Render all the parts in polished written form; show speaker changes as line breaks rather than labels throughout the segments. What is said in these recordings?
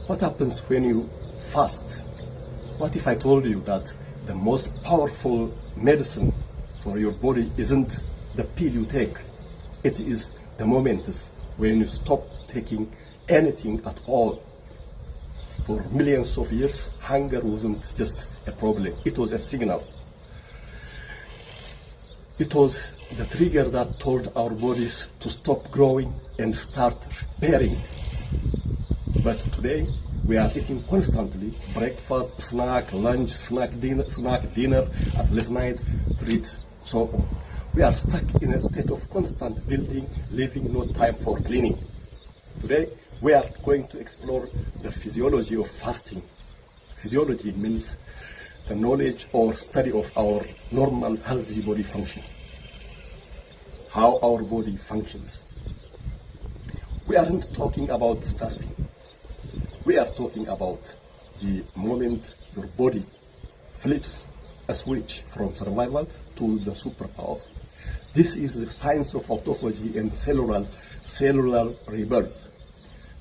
What happens when you fast? What if I told you that the most powerful medicine for your body isn't the pill you take? It is the moment when you stop taking anything at all. For millions of years, hunger wasn't just a problem, it was a signal. It was the trigger that told our bodies to stop growing and start repairing. But today, we are eating constantly, breakfast, snack, lunch, snack, dinner, at late night, treat, so on. We are stuck in a state of constant building, leaving no time for cleaning. Today, we are going to explore the physiology of fasting. Physiology means the knowledge or study of our normal, healthy body function. How our body functions. We aren't talking about starving. We are talking about the moment your body flips a switch from survival to the superpower. This is the science of autophagy and cellular rebirth.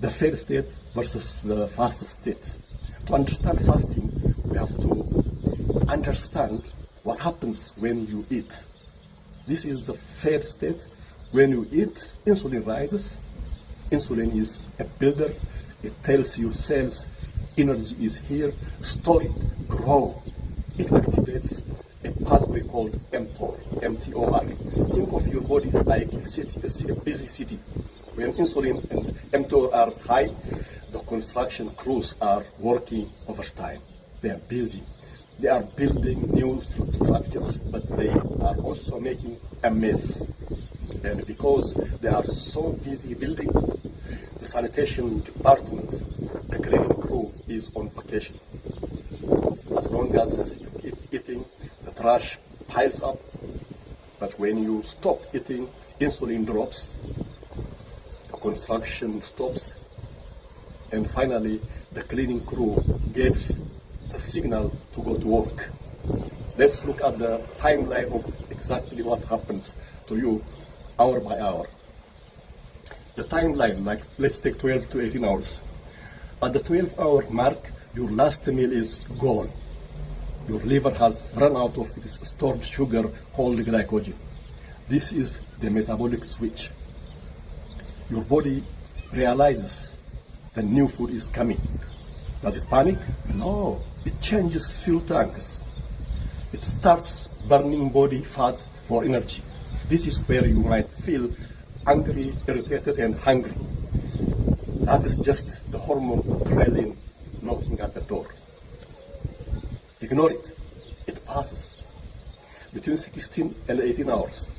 The failed state versus the fast state. To understand fasting, we have to understand what happens when you eat. This is the failed state. When you eat, insulin rises. Insulin is a builder. It tells your cells energy is here, store it, grow. It activates a pathway called mTOR, M-T-O-R. Think of your body like a city, a busy city. When insulin and mTOR are high, the construction crews are working overtime. They are busy. They are building new structures, but they are also making a mess. And because they are so busy building, the sanitation department, the cleaning crew is on vacation. As long as you keep eating, the trash piles up. But when you stop eating, insulin drops, the construction stops, and finally the cleaning crew gets the signal to go to work. Let's look at the timeline of exactly what happens to you hour by hour. The timeline, like let's take 12 to 18 hours. At the 12-hour mark, your last meal is gone. Your liver has run out of its stored sugar called glycogen. This is the metabolic switch. Your body realizes the new food is coming. Does it panic? No, it changes fuel tanks. It starts burning body fat for energy. This is where you might feel angry, irritated, and hungry. That is just the hormone ghrelin knocking at the door. Ignore it. It passes. Between 16 and 18 hours,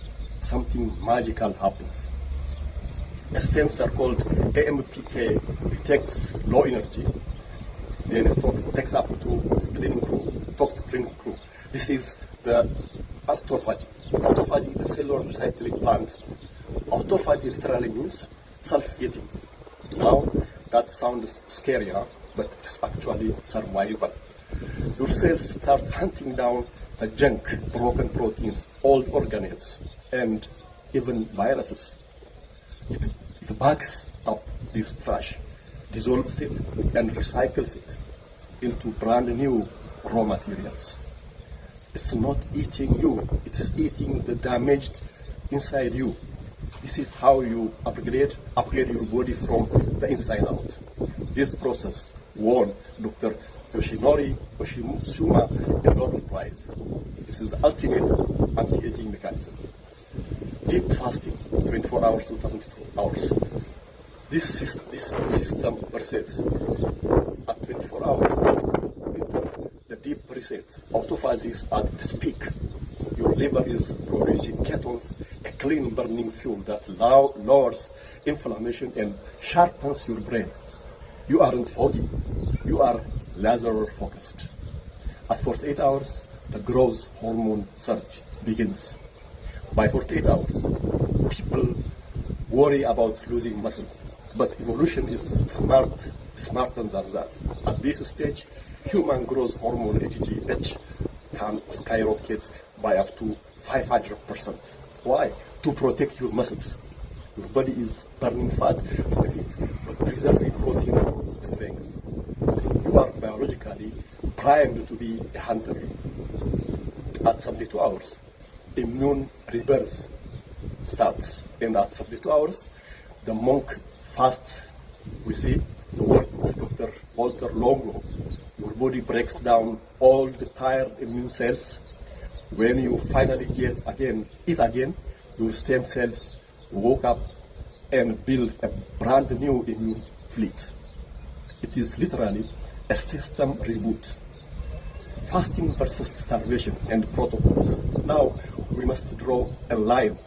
something magical happens. A sensor called AMPK detects low energy. Then it takes up to cleaning crew. This is the autophagy. Autophagy is the cellular recycling plant. Autophagy literally means self-eating. Now, that sounds scary, but it's actually survival. Your cells start hunting down the junk, broken proteins, old organelles, and even viruses. It backs up this trash, dissolves it, and recycles it into brand new raw materials. It's not eating you, it's eating the damaged inside you. This is how you upgrade your body from the inside out. This process won Dr. Yoshinori Oshima a Nobel Prize. This is the ultimate anti-aging mechanism. Deep fasting, 24 hours to 72 hours. This system resets. At 24 hours, enter the deep reset. Autophagy is at its peak. Your liver is producing ketones, a clean burning fuel that lowers inflammation and sharpens your brain. You aren't foggy, you are laser focused. At 48 hours, the growth hormone surge begins. By 48 hours, people worry about losing muscle, but evolution is smarter than that. At this stage, human growth hormone HGH can skyrocket by up to 500%. Why? To protect your muscles. Your body is burning fat for heat, but preserving protein for strength. You are biologically primed to be a hunter. At 72 hours, immune rebirth starts, and at 72 hours, the monk fasts. We see the work of Dr. Walter Longo. Your body breaks down all the tired immune cells. When you finally eat again, your stem cells woke up and build a brand new immune fleet. It is literally a system reboot. Fasting versus starvation and protocols. Now we must draw a line.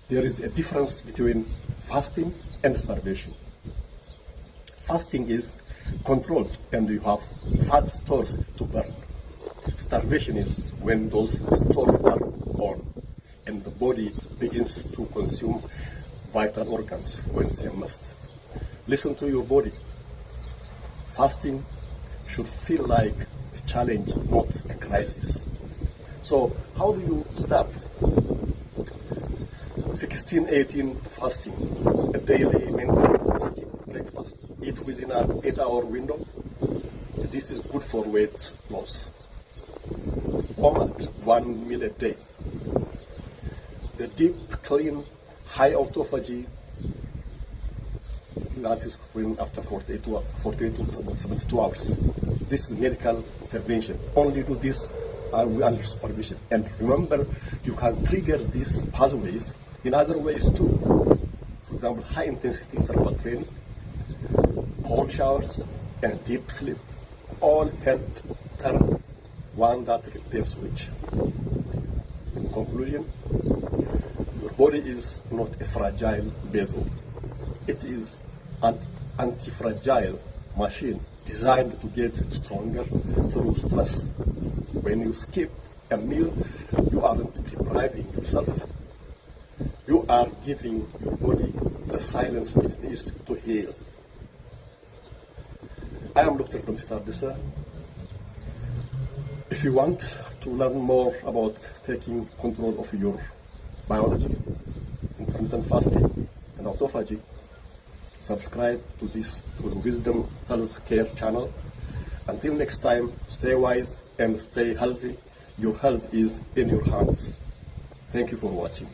There is a difference between fasting and starvation. Fasting is controlled and you have fat stores to burn. Starvation is when those stores are gone and the body begins to consume vital organs when they must. Listen to your body. Fasting should feel like a challenge, not a crisis. So how do you start? 16-18 fasting, a daily maintenance, skip breakfast, eat within an 8-hour window. This is good for weight loss. OMAD, 1 meal a day. The deep, clean, high autophagy, that is when after 48 to 72 hours. This is medical intervention. Only do this under supervision. And remember, you can trigger these pathways in other ways too. For example, high intensity interval training, cold showers, and deep sleep all help turn one that repair switch. In conclusion, your body is not a fragile vessel. It is an anti-fragile machine designed to get stronger through stress. When you skip a meal, you aren't depriving yourself. You are giving your body the silence it needs to heal. I am Dr. Untitled. If you want to learn more about taking control of your biology, intermittent fasting, and autophagy, subscribe to the Wisdom Health Care channel. Until next time, stay wise and stay healthy. Your health is in your hands. Thank you for watching.